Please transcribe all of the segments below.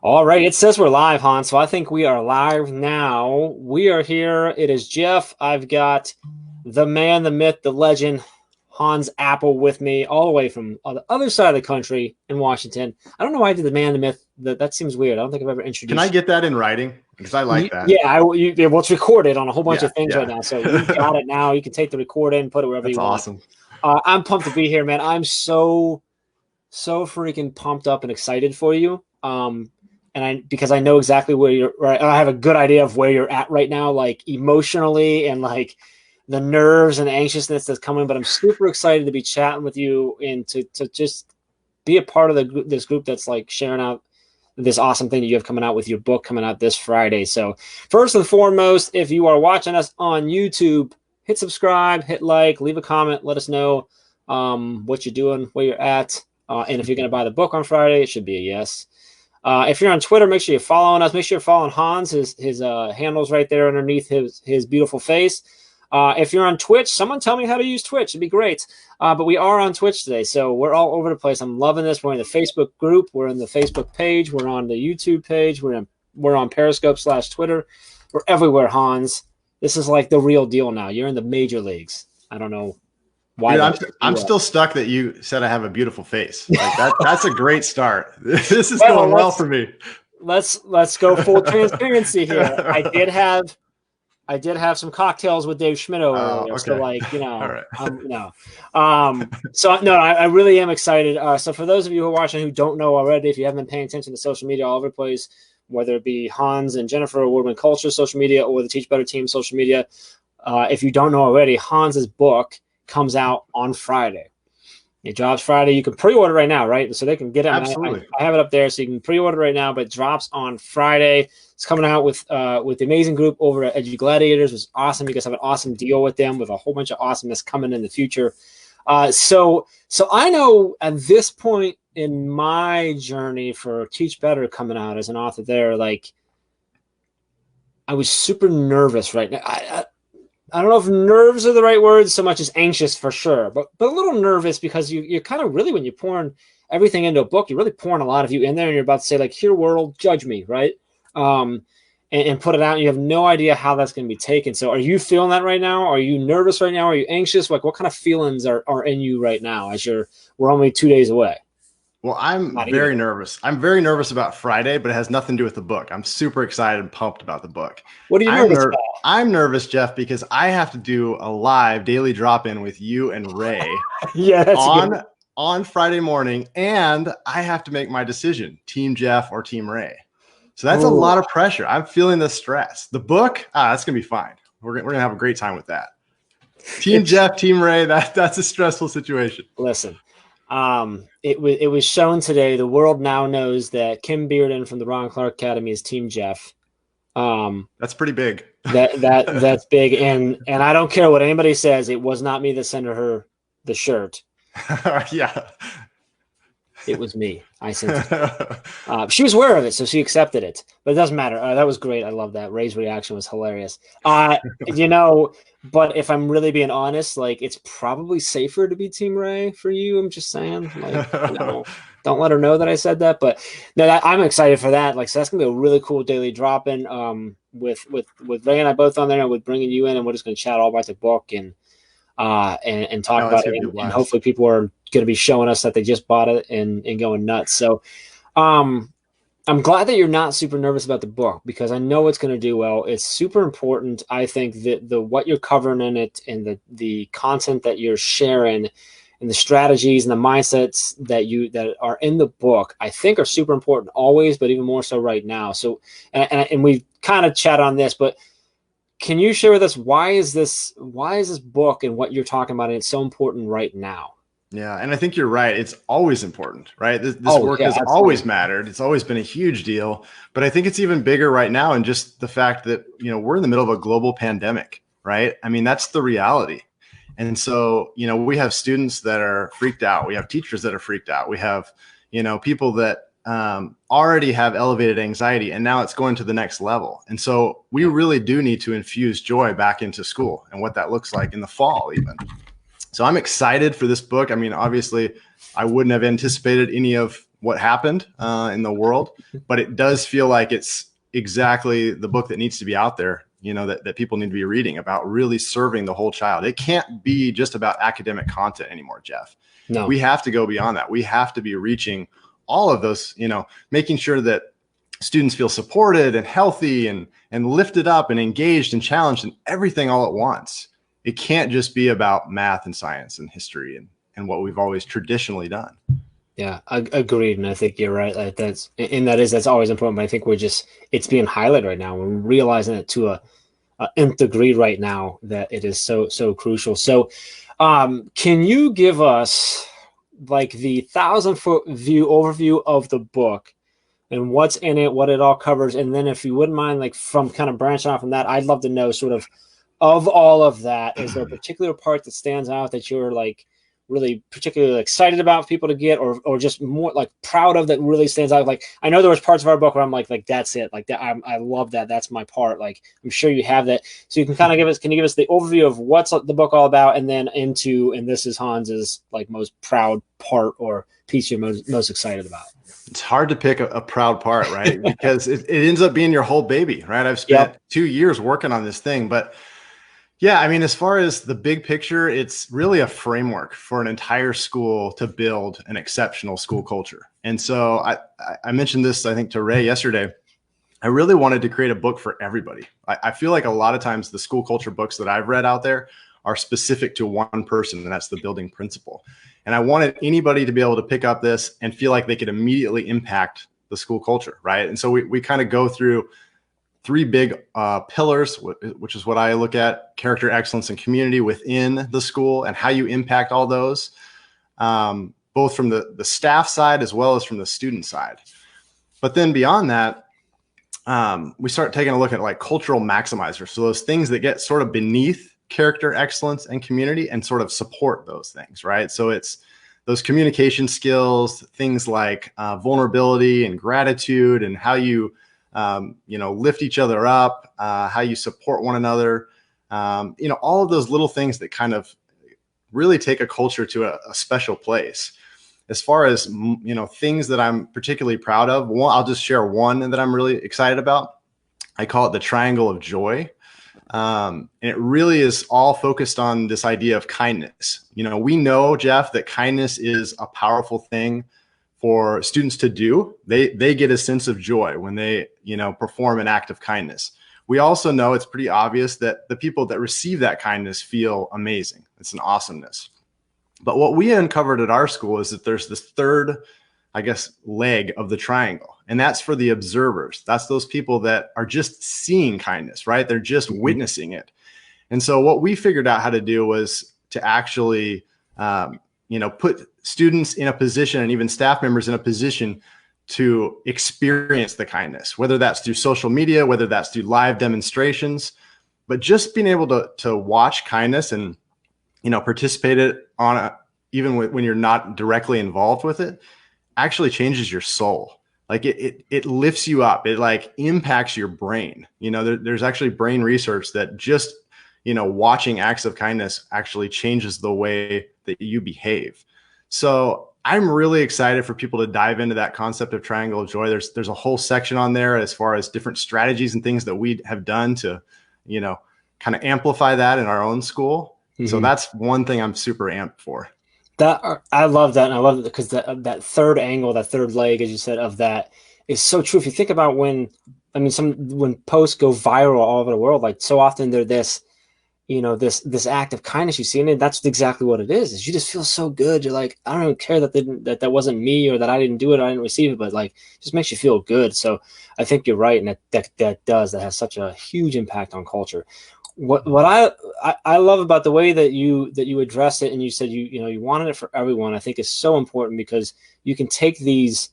All right, it says we're live, Hans, so I think we are live now. We are here. It is Jeff. I've got the man, the myth, the legend, Hans Appel with me, all the way from the other side of the country in Washington. I don't know why I did the man, the myth. That seems weird. I don't think I've ever Can I introduced get that in writing? Because I like that. Yeah, well, it's recorded on a whole bunch Yeah, of things right yeah. now, so you got it now. You can take the recording, put it wherever That's you want. awesome. I'm pumped to be here, man. I'm so freaking pumped up and excited for you. And because I know exactly where you're right. I have a good idea of where you're at right now, like emotionally and like the nerves and anxiousness that's coming. But I'm super excited to be chatting with you and to just be a part of this group that's like sharing out this awesome thing that you have coming out with your book coming out this Friday. So first and foremost, if you are watching us on YouTube, hit subscribe, hit like, leave a comment, let us know what you're doing, where you're at. And if you're going to buy the book on Friday, it should be a yes. If you're on Twitter, make sure you're following us. Make sure you're following Hans. His handle's right there underneath his beautiful face. If you're on Twitch, someone tell me how to use Twitch. It'd be great. But we are on Twitch today, so we're all over the place. I'm loving this. We're in the Facebook group. We're in the Facebook page. We're on the YouTube page. We're on Periscope/Twitter. We're everywhere, Hans. This is like the real deal now. You're in the major leagues. I don't know why. Dude, I'm still stuck that you said I have a beautiful face. Like that's a great start. This is going well for me. Let's go full transparency here. I did have some cocktails with Dave Schmidt over there. Okay. So like, All right. I really am excited. So for those of you who are watching who don't know already, if you haven't been paying attention to social media all over the place, whether it be Hans and Jennifer Woodman Culture social media or the Teach Better Team social media, if you don't know already, Hans's book comes out on Friday. It drops Friday. You can pre-order right now, right? So they can get it. Absolutely. I have it up there, so you can pre-order right now. But it drops on Friday. It's coming out with the amazing group over at Edgy Gladiators. It's awesome. You guys have an awesome deal with them, with a whole bunch of awesomeness coming in the future. So I know at this point in my journey for Teach Better coming out as an author, there, like I was super nervous right now. I don't know if nerves are the right words so much as anxious for sure, but a little nervous because you're kind of really, when you're pouring everything into a book, you're really pouring a lot of you in there and you're about to say like, here world, judge me. Right. And put it out. And you have no idea how that's going to be taken. So are you feeling that right now? Are you nervous right now? Are you anxious? Like what kind of feelings are in you right now as we're only 2 days away? Well, I'm very nervous. I'm very nervous about Friday, but it has nothing to do with the book. I'm super excited and pumped about the book. What are you nervous about? I'm nervous, Jeff, because I have to do a live daily drop-in with you and Ray on Friday morning, and I have to make my decision, Team Jeff or Team Ray. So that's a lot of pressure. I'm feeling the stress. The book, that's going to be fine. We're going to have a great time with that. Team Jeff, Team Ray, that's a stressful situation. Listen. It was shown today. The world now knows that Kim Bearden from the Ron Clark Academy is Team Jeff. That's pretty big. That's big, and I don't care what anybody says. It was not me that sent her the shirt. Yeah, it was me. I sent it. She was aware of it, so she accepted it. But it doesn't matter. That was great. I love that. Ray's reaction was hilarious. But if I'm really being honest, like it's probably safer to be Team Ray for you. I'm just saying, like, don't let her know that I said that. But no, I'm excited for that. Like, so that's gonna be a really cool daily drop-in. With Ray and I both on there, and with bringing you in, and we're just gonna chat all about the book and talk about it. And hopefully, people are gonna be showing us that they just bought it and going nuts. So, I'm glad that you're not super nervous about the book because I know it's going to do well. It's super important. I think that what you're covering in it and the content that you're sharing and the strategies and the mindsets that are in the book, I think are super important always, but even more so right now. So, and we've kind of chatted on this, but can you share with us why is this book and what you're talking about and it's so important right now? Yeah, and I think you're right. It's always important, right? This work has always mattered. It's always been a huge deal, but I think it's even bigger right now. And just the fact that, we're in the middle of a global pandemic, right? I mean, that's the reality. And so, we have students that are freaked out. We have teachers that are freaked out. We have, people that already have elevated anxiety, and now it's going to the next level. And so we really do need to infuse joy back into school and what that looks like in the fall even. So I'm excited for this book. I mean, obviously, I wouldn't have anticipated any of what happened in the world, but it does feel like it's exactly the book that needs to be out there, that people need to be reading about really serving the whole child. It can't be just about academic content anymore, Jeff. No. We have to go beyond that. We have to be reaching all of those, making sure that students feel supported and healthy and lifted up and engaged and challenged and everything all at once. It can't just be about math and science and history and what we've always traditionally done. Yeah, agreed. And I think you're right. Like that's always important. But I think it's being highlighted right now. We're realizing it to a nth degree right now that it is so crucial. So can you give us like the 1,000-foot view overview of the book and what's in it, what it all covers? And then if you wouldn't mind, like from kind of branching off from that, I'd love to know sort of all of that, is there a particular part that stands out that you're like really particularly excited about people to get, or just more like proud of that really stands out? Like, I know there was parts of our book where I'm like that's it, like that, I love that, that's my part. Like, I'm sure you have that, so you can kind of can you give us the overview of what's the book all about, and then and this is Hans's like most proud part or piece you're most excited about? It's hard to pick a proud part, right? Because it ends up being your whole baby, right? I've spent 2 years working on this thing, but yeah, I mean, as far as the big picture, it's really a framework for an entire school to build an exceptional school culture. And so I mentioned this, I think, to Ray yesterday. I really wanted to create a book for everybody. I feel like a lot of times the school culture books that I've read out there are specific to one person, and that's the building principal. And I wanted anybody to be able to pick up this and feel like they could immediately impact the school culture, right? And so we kind of go through 3 big pillars, which is what I look at: character, excellence, and community within the school, and how you impact all those, both from the staff side as well as from the student side. But then beyond that, we start taking a look at like cultural maximizers. So those things that get sort of beneath character, excellence, and community and sort of support those things, right? So it's those communication skills, things like vulnerability and gratitude, and how you lift each other up, how you support one another, all of those little things that kind of really take a culture to a special place. As far as, things that I'm particularly proud of, I'll just share one that I'm really excited about. I call it the triangle of joy. And it really is all focused on this idea of kindness. We know, Jeff, that kindness is a powerful thing for students to do. They get a sense of joy when they, perform an act of kindness. We also know it's pretty obvious that the people that receive that kindness feel amazing. It's an awesomeness. But what we uncovered at our school is that there's this third, leg of the triangle, and that's for the observers. That's those people that are just seeing kindness, right? They're just witnessing it. And so what we figured out how to do was to actually, put students in a position, and even staff members in a position, to experience the kindness, whether that's through social media, whether that's through live demonstrations, but just being able to watch kindness and, participate it even when you're not directly involved with it, actually changes your soul. Like it lifts you up. It like impacts your brain. There's actually brain research that just, watching acts of kindness actually changes the way that you behave. So I'm really excited for people to dive into that concept of triangle of joy. There's a whole section on there as far as different strategies and things that we have done to, kind of amplify that in our own school. Mm-hmm. So that's one thing I'm super amped for. I love that. And I love it because that third angle, that third leg, as you said, of that is so true. If you think about when posts go viral all over the world, like so often they're this act of kindness you see in it. That's exactly what it is you just feel so good. You're like, I don't even care that wasn't me, or that I didn't do it, I didn't receive it, but like, it just makes you feel good. So I think you're right. And that has such a huge impact on culture. What I love about the way that you address it, and you said you wanted it for everyone, I think is so important, because you can take this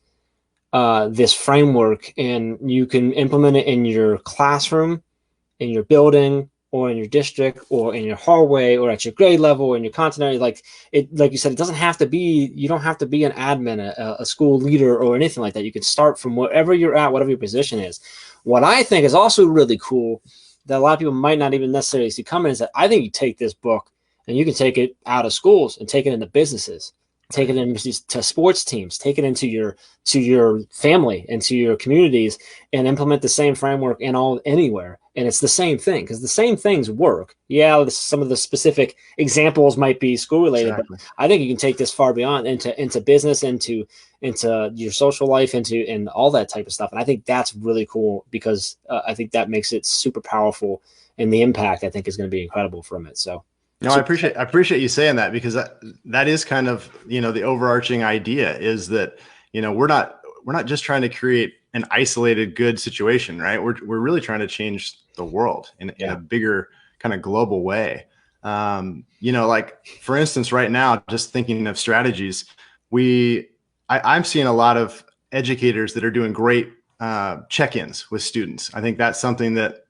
framework and you can implement it in your classroom, in your building, or in your district, or in your hallway, or at your grade level, or in your content area. Like you said, it doesn't have to be, you don't have to be an admin, a school leader, or anything like that. You can start from wherever you're at, whatever your position is. What I think is also really cool that a lot of people might not even necessarily see coming is that I think you take this book and you can take it out of schools and take it into businesses take it into to sports teams, take it into your family, into your communities, and implement the same framework in anywhere. And it's the same thing, because the same things work. Yeah, some of the specific examples might be school related, exactly. But I think you can take this far beyond into business, into your social life, and all that type of stuff. And I think that's really cool, because I think that makes it super powerful, and the impact, I think, is going to be incredible from it. So. No, I appreciate you saying that, because that is kind of, the overarching idea is that, we're not just trying to create an isolated good situation, right? We're really trying to change the world in a bigger kind of global way. Like, for instance, right now, just thinking of strategies, I'm seeing a lot of educators that are doing great check-ins with students. I think that's something that,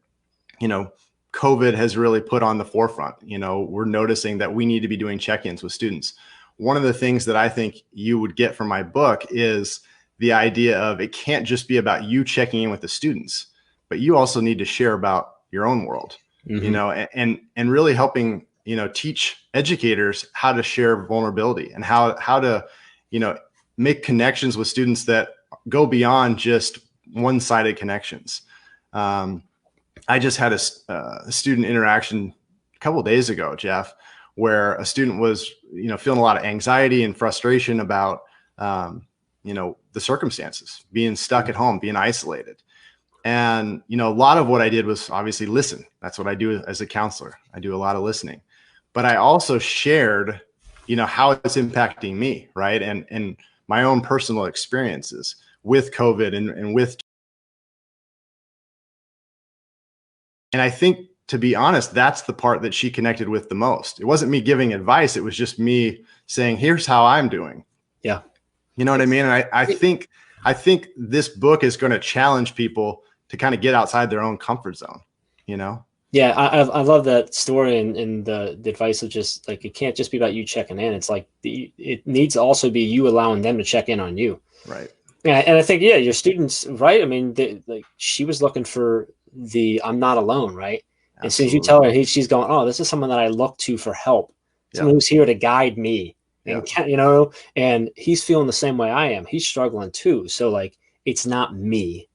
COVID has really put on the forefront. We're noticing that we need to be doing check-ins with students. One of the things that I think you would get from my book is the idea of, it can't just be about you checking in with the students, but you also need to share about your own world, and really helping, teach educators how to share vulnerability, and how to, make connections with students that go beyond just one-sided connections. I just had a student interaction a couple of days ago, Jeff, where a student was, feeling a lot of anxiety and frustration about, the circumstances, being stuck at home, being isolated. And, a lot of what I did was obviously listen. That's what I do as a counselor. I do a lot of listening, but I also shared, how it's impacting me, right? And my own personal experiences with COVID and with. And I think, to be honest, that's the part that she connected with the most. It wasn't me giving advice. It was just me saying, here's how I'm doing. Yeah. You know what I mean? And I think this book is going to challenge people to kind of get outside their own comfort zone, Yeah. I love that story, and the advice of just like, it can't just be about you checking in. It's like it needs to also be you allowing them to check in on you. Right. Yeah. And I think, your students, right? I mean, like, she was looking for I'm not alone, right? Absolutely. As soon as you tell her, she's going, oh, this is someone that I look to for help. Someone who's here to guide me. And, and he's feeling the same way I am. He's struggling too. So, like, it's not me.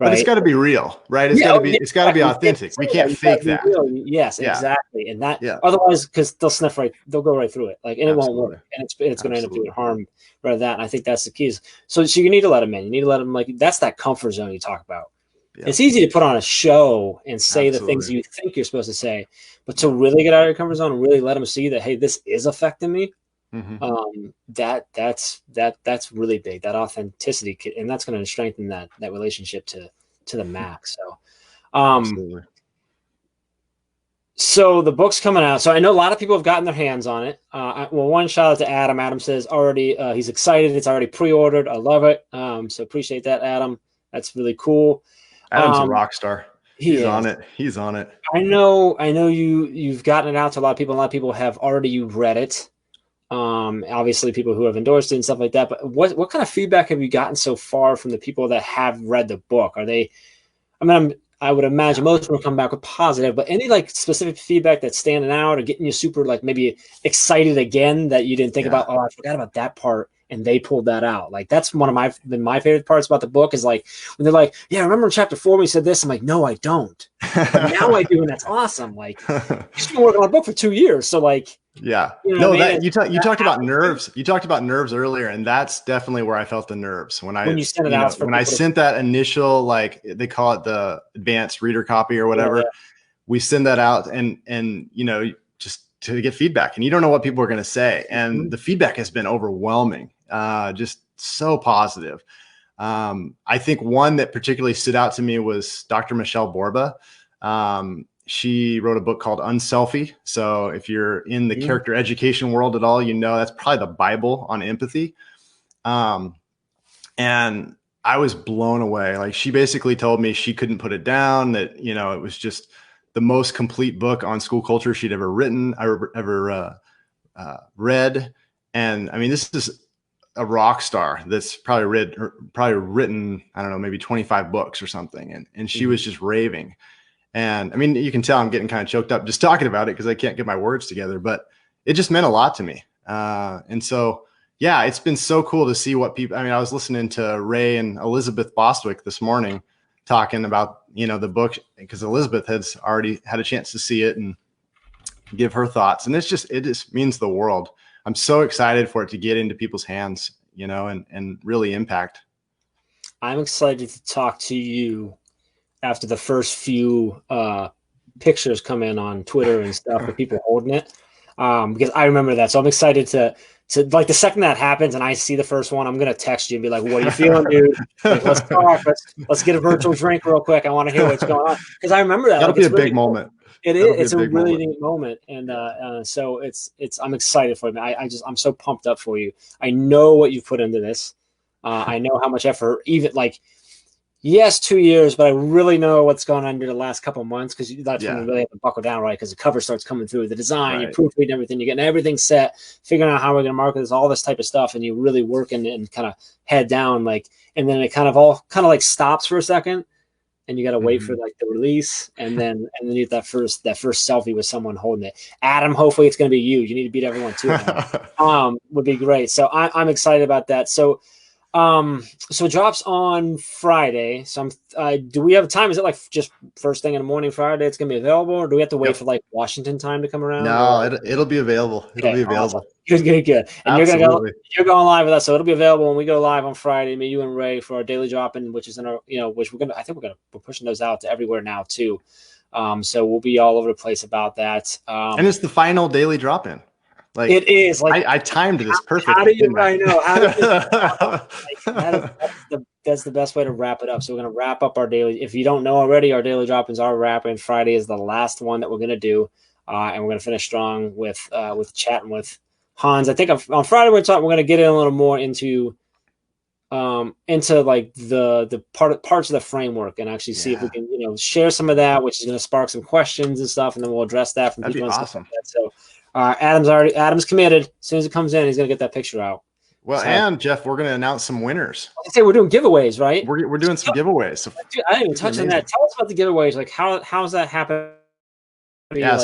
Right? But it's got to be real, right? It's got to be authentic. We can't fake that. Yes, exactly. And that, otherwise, because they'll go right through it. Like, and it won't work. And it's going to end up doing harm rather than that. And I think that's the key. So you need to let them in. You need to let them, like, that's that comfort zone you talk about. Yeah. It's easy to put on a show and say the things you think you're supposed to say, but to really get out of your comfort zone and really let them see that, hey, this is affecting me. Mm-hmm. That's really big. That authenticity, and that's going to strengthen that relationship to the max. So, absolutely. So the book's coming out. So I know a lot of people have gotten their hands on it. One shout out to Adam. Adam says already he's excited. It's already pre-ordered. I love it. So appreciate that, Adam. That's really cool. Adam's a rock star. He's on it. He's on it. I know you've gotten it out to a lot of people. A lot of people have already read it. Obviously people who have endorsed it and stuff like that. But what kind of feedback have you gotten so far from the people that have read the book? Are they, I would imagine most will come back with positive, but any like specific feedback that's standing out or getting you super, like, maybe excited again that you didn't think about, oh, I forgot about that part, and they pulled that out. Like, that's one of my favorite parts about the book, is like when they're like, yeah, remember in chapter 4 when we said this? I'm like, no, I don't. But now I do, and that's awesome. Like, you've been working on a book for 2 years, so like, yeah, you talked about nerves. You talked about nerves earlier, and that's definitely where I felt the nerves when you sent it out. When I sent that initial, like, they call it the advanced reader copy or whatever, we send that out, and just to get feedback, and you don't know what people are going to say, and the feedback has been overwhelming, just so positive. I think one that particularly stood out to me was Dr. Michelle Borba. She wrote a book called Unselfie. So if you're in the character education world at all, that's probably the Bible on empathy. And I was blown away. Like, she basically told me she couldn't put it down, that, it was just the most complete book on school culture she'd ever written, ever read. And I mean, this is a rock star that's probably written, I don't know, maybe 25 books or something. And she was just raving. And I mean, you can tell I'm getting kind of choked up just talking about it, because I can't get my words together, but it just meant a lot to me. And so, Yeah, it's been so cool to see what people, I mean, I was listening to Ray and Elizabeth Bostwick this morning talking about, the book, because Elizabeth has already had a chance to see it and give her thoughts. And it just means the world. I'm so excited for it to get into people's hands, and really impact. I'm excited to talk to you after the first few pictures come in on Twitter and stuff with people holding it, because I remember that. So I'm excited to like the second that happens and I see the first one, I'm gonna text you and be like, "What are you feeling, dude? Like, let's talk. Let's get a virtual drink real quick. I want to hear what's going on." Because I remember that. That'll be a big moment. It is. It's a really neat moment, and so it's. I'm excited for you. I'm so pumped up for you. I know what you've put into this. I know how much effort, even like. Yes, 2 years, but I really know what's going on in the last couple of months, because that's when you really have to buckle down, right? Because the cover starts coming through, the design, you're proofreading everything, you're getting everything set, figuring out how we're going to market this, all this type of stuff, and you're really working and kind of head down, like, and then it kind of like stops for a second, and you got to wait for like the release, and then you get that first selfie with someone holding it. Adam, hopefully it's going to be you. You need to beat everyone too. Would be great. So I'm excited about that. So it drops on Friday. So do we have a time? Is it like just first thing in the morning Friday it's gonna be available, or do we have to wait for like Washington time to come around? No, it'll be available. It'll be available. Awesome. Good. And you're going live with us, so it'll be available when we go live on Friday. Me, you, and Ray for our daily drop-in, which is in our, which we're pushing those out to everywhere now too. So we'll be all over the place about that. And it's the final daily drop-in. Like, it is like I timed this perfectly. How do you? I know. That's the best way to wrap it up. So we're going to wrap up our daily. If you don't know already, our daily drop-ins are wrapping. Friday is the last one that we're going to do, and we're going to finish strong with chatting with Hans. I think on Friday we're going to get in a little more into like the parts of the framework, and actually see if we can share some of that, which is going to spark some questions and stuff, and then we'll address that from people. That'd be awesome. Like that. So. Adam's committed. As soon as it comes in, he's gonna get that picture out. Well, and Jeff, we're gonna announce some winners. I say we're doing giveaways, right? We're doing some giveaways. So dude, I didn't even touch on that. Tell us about the giveaways. Like how's that happen? Yeah,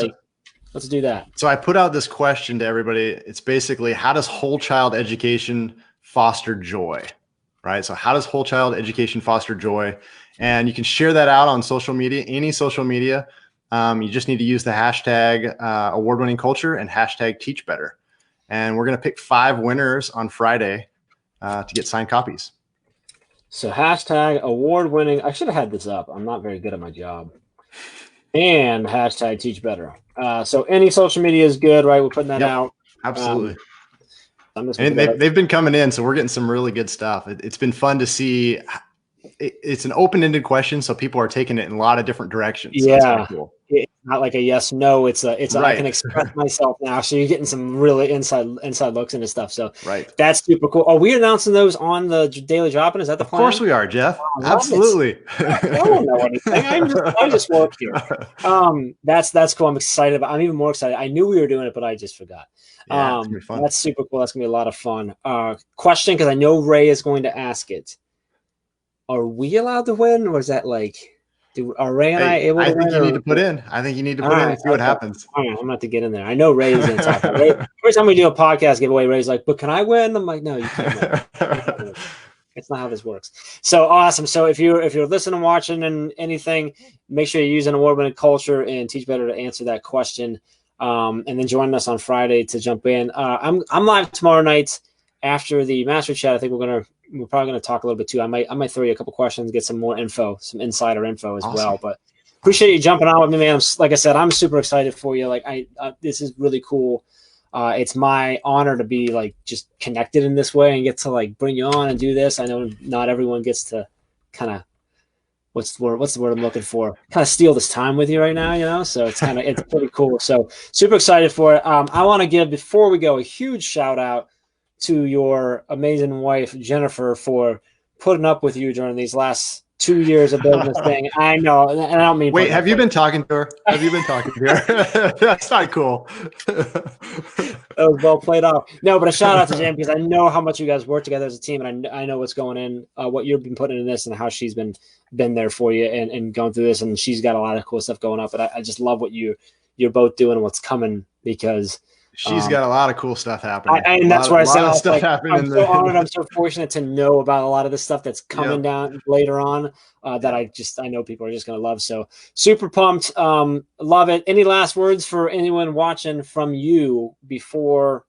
let's do that. So I put out this question to everybody. It's basically, how does whole child education foster joy? Right. So how does whole child education foster joy? And you can share that out on social media, any social media. You just need to use the hashtag award-winning culture and hashtag teach better. And we're going to pick 5 winners on Friday to get signed copies. So hashtag award-winning. I should have had this up. I'm not very good at my job. And hashtag teach better. So any social media is good, right? We're putting that out. Absolutely. And they've been coming in, so we're getting some really good stuff. It's been fun to see. It's an open-ended question, so people are taking it in a lot of different directions. Yeah, so cool. It's not like a yes, no. It's right. I can express myself now. So you're getting some really inside looks into stuff. So that's super cool. Are we announcing those on the daily drop-in? Is that the plan? Of course we are, Jeff. Absolutely. I don't know anything. I just work here. That's cool. I'm excited. I'm even more excited. I knew we were doing it, but I just forgot. Yeah, it's gonna be fun. That's super cool. That's gonna be a lot of fun. Question, because I know Ray is going to ask it. Are we allowed to win, or is that like, are Ray and I able to win? I think you need to put in. I think you need to put in and see what happens. All right, I'm going to have to get in there. I know Ray's going to talk. Every time we do a podcast giveaway, Ray's like, "But can I win?" I'm like, "No, you can't win." It's not how this works. So awesome. So if you're listening, watching, and anything, make sure you use an award-winning culture and teach better to answer that question. And then join us on Friday to jump in. I'm live tomorrow night after the master chat. I think we're probably going to talk a little bit too. I might throw you a couple questions, get some more info, some insider info as well. But appreciate you jumping on with me, man. Like I said, I'm super excited for you. Like this is really cool. It's my honor to be like just connected in this way and get to like bring you on and do this. I know not everyone gets to kind of what's the word I'm looking for? Kind of steal this time with you right now, So it's pretty cool. So super excited for it. I want to give, before we go, a huge shout out to your amazing wife, Jennifer, for putting up with you during these last 2 years of building this thing. I know, and I don't mean. Wait, have you been talking to her? Have you been talking to her? That's not cool. That was well played off. No, but a shout out to Jen, because I know how much you guys work together as a team, and I know what's going in, what you've been putting in this, and how she's been there for you and going through this, and she's got a lot of cool stuff going up. But I just love what you're both doing and what's coming, because She's got a lot of cool stuff happening. And that's where I said, I'm so honored. I'm so fortunate to know about a lot of the stuff that's coming down later on that I know people are just going to love. So super pumped. Love it. Any last words for anyone watching from you before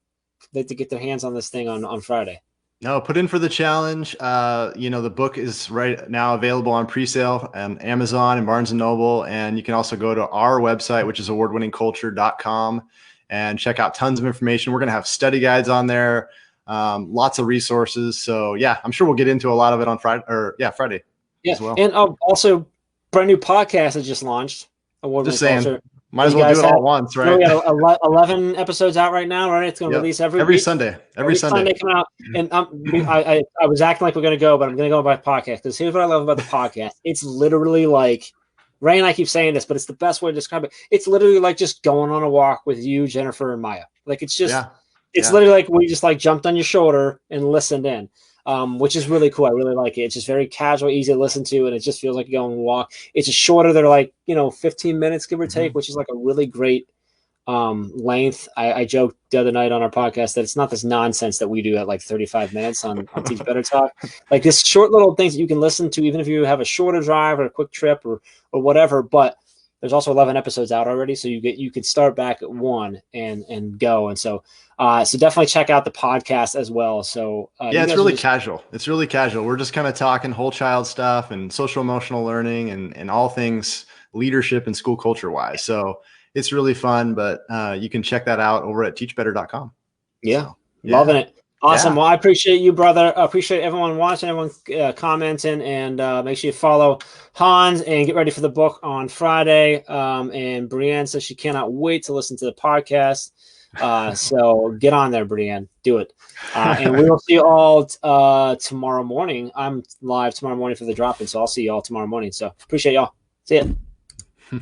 they get their hands on this thing on Friday? No, put in for the challenge. The book is right now available on pre-sale on Amazon and Barnes & Noble. And you can also go to our website, which is awardwinningculture.com, and check out tons of information. We're going to have study guides on there, lots of resources. So yeah, I'm sure we'll get into a lot of it on Friday as well. And also brand new podcast that just launched. Award Winning Culture. Might as well do it all at once, right? We got 11 episodes out right now, right? It's going to release every Sunday. Every Sunday coming out. And I was acting like we're going to go, but I'm going to go by podcast, because here's what I love about the podcast. It's literally like, Ray and I keep saying this, but it's the best way to describe it. It's literally like just going on a walk with you, Jennifer, and Maya. Like, it's just, it's literally like we just like jumped on your shoulder and listened in. Which is really cool. I really like it. It's just very casual, easy to listen to, and it just feels like you're going on a walk. It's just shorter. They're like, 15 minutes, give or take, which is like a really great length. I joked the other night on our podcast that it's not this nonsense that we do at like 35 minutes on Teach Better Talk. Like this short little things that you can listen to, even if you have a shorter drive or a quick trip or whatever. But there's also 11 episodes out already, so you could start back at 1 and go. And so definitely check out the podcast as well. So it's really casual. It's really casual. We're just kind of talking whole child stuff and social emotional learning and all things leadership and school culture wise. So it's really fun, but you can check that out over at teachbetter.com. Loving it. Awesome. Yeah. Well, I appreciate you, brother. I appreciate everyone watching, everyone commenting, and make sure you follow Hans and get ready for the book on Friday. And Brienne says she cannot wait to listen to the podcast. So get on there, Brienne. Do it. And we will see you all tomorrow morning. I'm live tomorrow morning for the drop-in, so I'll see you all tomorrow morning. So appreciate y'all. See ya.